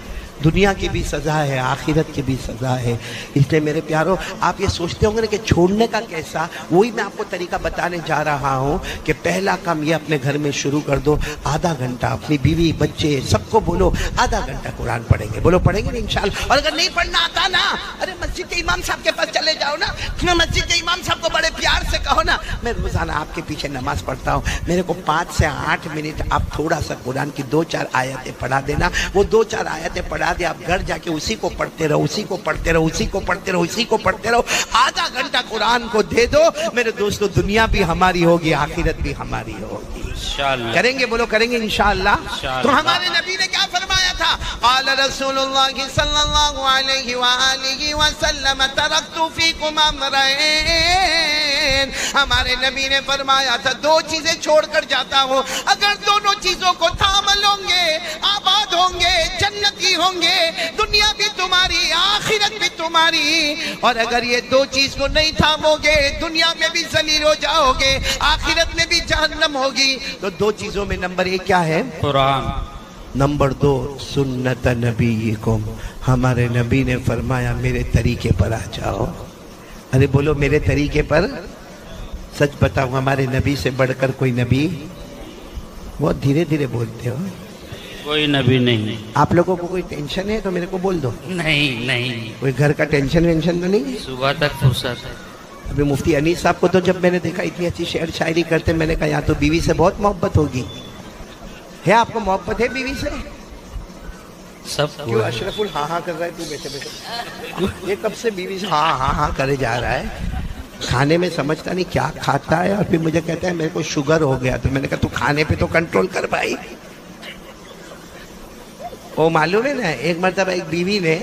A: دنیا کی بھی سزا ہے، آخرت کی بھی سزا ہے. اس لیے میرے پیارو، آپ یہ سوچتے ہوں گے کہ چھوڑنے کا کیسا، وہی میں آپ کو طریقہ بتانے جا رہا ہوں کہ پہلا کام یہ اپنے گھر میں شروع کر دو. آدھا گھنٹہ اپنی بیوی بچے سب کو بولو آدھا گھنٹہ قرآن پڑھیں گے. بولو پڑھیں گے نا انشاءاللہ. اور اگر نہیں پڑھنا آتا نا، ارے مسجد کے امام صاحب کے پاس چلے جاؤ نا. مسجد کے امام صاحب کو بڑے پیار سے کہو نا میں روزانہ آپ کے پیچھے نماز پڑھتا ہوں، میرے کو 5 سے 8 منٹ آپ تھوڑا سا قرآن کی 2-4 آیتیں پڑھا دینا. وہ 2-4 آیتیں پڑھا دے، آپ گھر جا کے اسی کو پڑھتے رہو، اسی کو پڑھتے رہو، اسی کو پڑھتے رہو، اسی کو پڑھتے رہو. آدھا گھنٹہ قرآن کو دے دو میرے دوستو، دنیا بھی ہماری ہوگی، آخرت بھی ہماری ہوگی. کریں گے؟ بولو کریں گے انشاءاللہ. تو ہمارے نبی نے کیا فرمایا تھا. قال رسول اللہ صلی اللہ علیہ وآلہ وسلم ترکت فیکم امرین. ہمارے نبی نے فرمایا تھا دو چیزیں چھوڑ کر جاتا ہوں, اگر دونوں چیزوں کو تھام لوں گے آباد ہوں گے, جنتی ہوں گے, دنیا بھی تمہاری آخرت بھی تمہاری. اور اگر یہ دو چیز کو نہیں تھامو گے دنیا میں بھی ذلیل ہو جاؤ گے, آخرت میں بھی جہنم ہوگی. تو دو چیزوں میں نمبر ایک کیا ہے؟ قرآن. نمبر دو سنت نبیکم, ہمارے نبی نے فرمایا میرے طریقے پر آ جاؤ. ارے بولو میرے طریقے پر. سچ بتاؤ ہمارے نبی سے بڑھ کر کوئی نبی؟ بہت دھیرے دھیرے بولتے ہو.
B: کوئی نبی نہیں.
A: آپ لوگوں کو کوئی ٹینشن ہے تو میرے کو بول دو.
B: نہیں.
A: کوئی گھر کا ٹینشن وینشن تو نہیں؟
B: صبح تک فرصت ہے.
A: ابھی مفتی انیس صاحب کو تو جب میں نے دیکھا اتنی اچھی شعر شاعری کرتے, میں نے کہا یا تو بیوی سے بہت محبت ہوگی. ہے آپ کو محبت ہے بیوی سے؟
B: سب
A: کیوں اشرف ہاں ہاں کر رہا ہے؟ تو بیٹھے بیٹھے یہ کب سے بیوی سے ہاں ہاں ہاں کرے جا رہا ہے؟ کھانے میں سمجھتا نہیں کیا کھاتا ہے, اور پھر مجھے کہتا ہے میرے کو شوگر ہو گیا. تو میں نے کہا تو کھانے پہ تو کنٹرول کر بھائی. وہ معلوم ہے نا, ایک مرتبہ ایک بیوی نے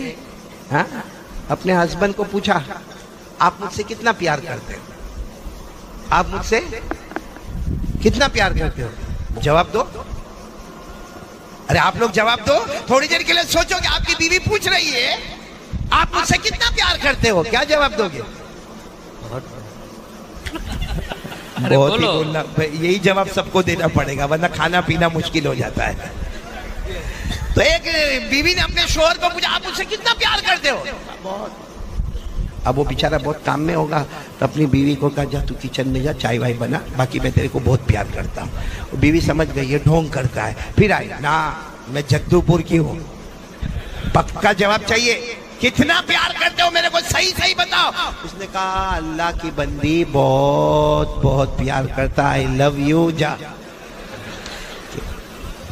A: اپنے ہسبینڈ کو پوچھا آپ مجھ سے کتنا پیار کرتے ہو؟ آپ مجھ سے کتنا پیار کرتے ہو؟ جواب دو. ارے آپ لوگ جواب دو. تھوڑی دیر کے لیے سوچو کہ آپ کی بیوی پوچھ رہی ہے آپ مجھ سے کتنا پیار کرتے ہو, کیا جواب دو گے؟ بہت ہی بولنا, یہی جواب سب کو دینا پڑے گا ورنہ کھانا پینا مشکل ہو جاتا ہے. تو ایک بیوی نے اپنے شوہر کو پوچھا آپ مجھ سے کتنا پیار کرتے ہو؟ بہت. اب وہ بیچارہ بہت کام میں ہوگا تو اپنی بیوی کو کہا جا تو کچن میں جا چائے وائے بنا, باقی میں تیرے کو بہت پیار کرتا ہوں. وہ بیوی سمجھ گئی یہ ڈھونگ کرتا ہے. پھر آئی نا میں جگدو پور کی ہوں, پکا جواب چاہیے. کتنا پیار کرتے ہو میرے کو صحیح صحیح بتاؤ. اس نے کہا اللہ کی بندی بہت بہت پیار کرتا, آئی لو یو, جا.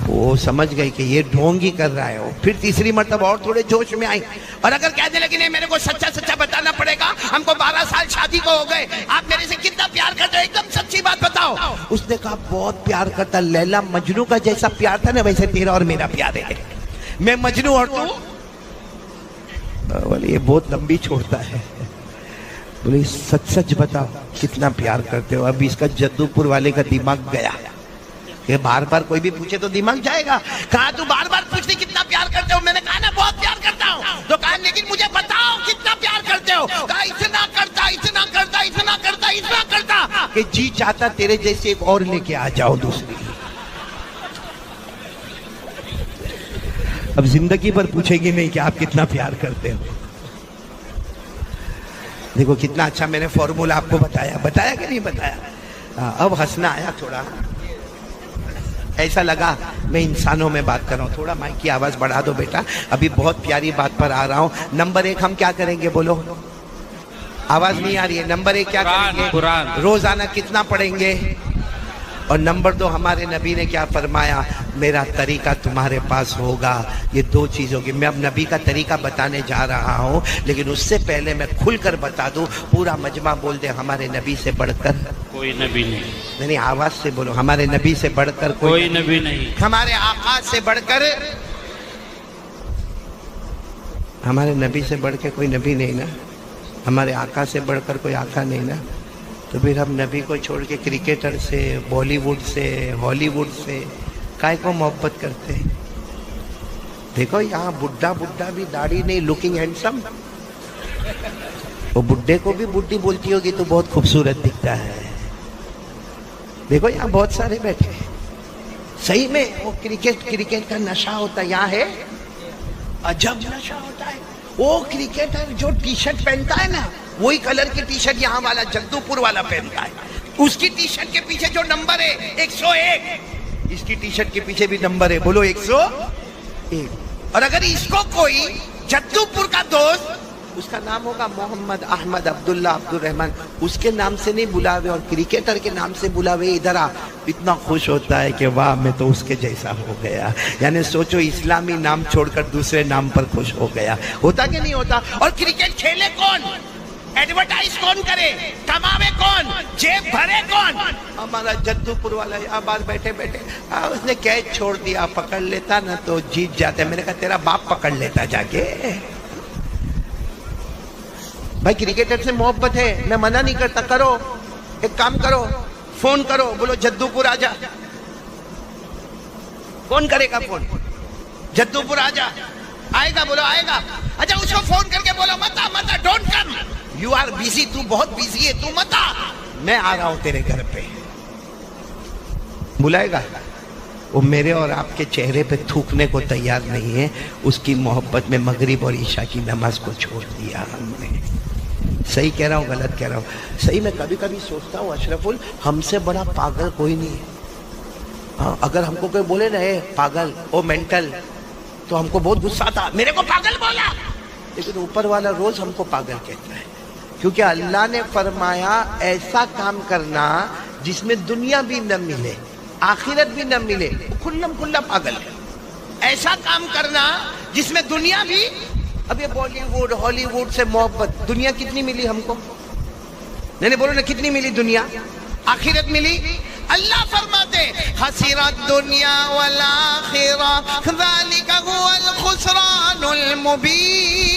A: وہ سمجھ گئی کہ یہ ڈھونگ ہی کر رہا ہے. پھر تیسری مرتبہ اور تھوڑے جوش میں آئی, اور اگر کہنے لگی نہیں میرے کو سچا سچا بتانا پڑے گا, ہم کو 12 سال شادی کو ہو گئے, آپ میرے سے کتنا پیار کرتے ہو, ایک دم سچی بات بتاؤ. اس نے کہا بہت پیار کرتا. لیلا مجنو کا جیسا پیار تھا نا ویسے تیرا اور میرا پیار ہے. میں مجنو اور تو بولے یہ بہت لمبی چھوڑتا ہے. بولے سچ سچ بتاؤ کتنا پیار کرتے ہو. اب اس کا جدو پور والے کا دماغ گیا کہ بار بار کوئی بھی پوچھے تو دماغ جائے گا. کہا تو بار بار پوچھتی کتنا پیار کرتے ہو. میں نے کہا نا بہت پیار کرتا ہوں. تو کہا لیکن مجھے بتاؤ کتنا پیار کرتے ہو. کہا اتنا کرتا اتنا کرتا اتنا کرتا اتنا کرتا کہ جی چاہتا تیرے جیسے ایک اور لے کے آ جاؤ دوسری. اب زندگی پر پوچھے گی نہیں کہ آپ کتنا پیار کرتے ہو. دیکھو کتنا اچھا میں نے فارمولا آپ کو بتایا کہ نہیں بتایا. اب ہنسنا آیا تھوڑا, ایسا لگا میں انسانوں میں بات کر رہا ہوں. تھوڑا مائک کی آواز بڑھا دو بیٹا, ابھی بہت پیاری بات پر آ رہا ہوں. نمبر 1 ہم کیا کریں گے بولو, آواز نہیں آ رہی ہے. نمبر 1 کیا کریں گے؟ روزانہ کتنا پڑھیں گے؟ اور نمبر 2 ہمارے نبی نے کیا فرمایا, میرا طریقہ تمہارے پاس ہوگا. یہ دو چیزوں کی میں اب نبی کا طریقہ بتانے جا رہا ہوں, لیکن اس سے پہلے میں کھل کر بتا دوں. پورا مجمع بول دے ہمارے نبی سے بڑھ کر
B: کوئی نبی نہیں.
A: نہیں آواز سے بولو, ہمارے نبی سے بڑھ کر
B: کوئی نبی نہیں.
A: ہمارے آقا سے بڑھ کر, ہمارے نبی سے بڑھ کے کوئی نبی نہیں نا, ہمارے آقا سے بڑھ کر کوئی آقا نہیں نا. تو پھر ہم نبی کو چھوڑ کے کرکٹر سے, بالی ووڈ سے, ہالی ووڈ سے کائے کو محبت کرتے ہیں. دیکھو یہاں بڈھا بھی داڑھی نہیں, لوکنگ ہینڈسم. وہ بڈھے کو بھی بڈھی بولتی ہوگی تو بہت خوبصورت دکھتا ہے. دیکھو یہاں بہت سارے بیٹھے, صحیح میں وہ کرکٹ کا نشہ ہوتا ہے یہاں ہے, عجب نشہ ہوتا ہے. وہ کرکٹر جو ٹی شرٹ پہنتا ہے نا وہی کلر کی ٹی شرٹ یہاں والا جگدو پور والا پہنتا ہے. اس کی ٹی شرٹ کے پیچھے جو نمبر ہے 101, اس کی ٹی شرٹ کے پیچھے بھی نمبر ہے, بولو 101. اور اگر اس کو کوئی جگدو پور کا دوست, اس کا نام ہوگا محمد احمد عبداللہ عبد الرحمن, اس کے نام سے نہیں بلاوے اور کرکٹر کے نام سے بلاوے, ادھر آ, اتنا خوش ہوتا ہے کہ واہ میں تو اس کے جیسا ہو گیا. یعنی سوچو اسلامی نام چھوڑ کر دوسرے نام پر خوش ہو گیا. ہوتا کہ نہیں ہوتا؟ اور کرکٹ کھیلے کون؟ ایڈورٹائز کون کرے, کماوے کون, جیب بھرے کون؟ ہمارا جدو پور والا یہاں باہر بیٹھے بیٹھے اس نے کیچ چھوڑ دیا, پکڑ لیتا نا تو جیت جاتے. میں نے کہا تیرا باپ پکڑ لیتا جا کے. بھائی کرکٹر سے محبت ہے, میں منع نہیں کرتا, کرو, ایک کام کرو, فون کرو, بولو جدو پور آ جا. کون کرے گا فون؟ جدو پور آ جا. آئے گا؟ بولو آئے گا. اچھا اس کو فون کر کے بولو متا متا, don't come, you are busy, تو بہت بیزی ہے, تو متا, میں آ رہا ہوں تیرے گھر پہ. بلائے گا؟ وہ میرے اور آپ کے چہرے پہ تھوکنے کو تیار نہیں ہے. اس کی محبت میں مغرب اور عشاء کی نماز کو چھوڑ دیا ہم نے. صحیح کہہ رہا ہوں غلط کہہ رہا ہوں؟ صحیح. میں کبھی کبھی سوچتا ہوں اشرف ہم سے بڑا پاگل کوئی نہیں ہے. ہاں, اگر ہم کو کوئی بولے نا اے پاگل, او مینٹل, تو ہم کو بہت غصہ آتا, میرے کو پاگل بولا. لیکن اوپر والا روز ہم کو پاگل کہتا ہے, کیونکہ اللہ نے فرمایا ایسا کام کرنا جس میں دنیا بھی نہ ملے آخرت بھی نہ ملے, کھلم کھلا پاگل ہے. ایسا کام کرنا جس میں دنیا بھی, اب یہ بالی ووڈ ہالی ووڈ سے محبت, دنیا کتنی ملی ہم کو؟ نہیں بولو نا, کتنی ملی دنیا؟ آخرت ملی. اللہ فرماتے خسرت دنیا والآخرہ ذالک هو الخسران المبین.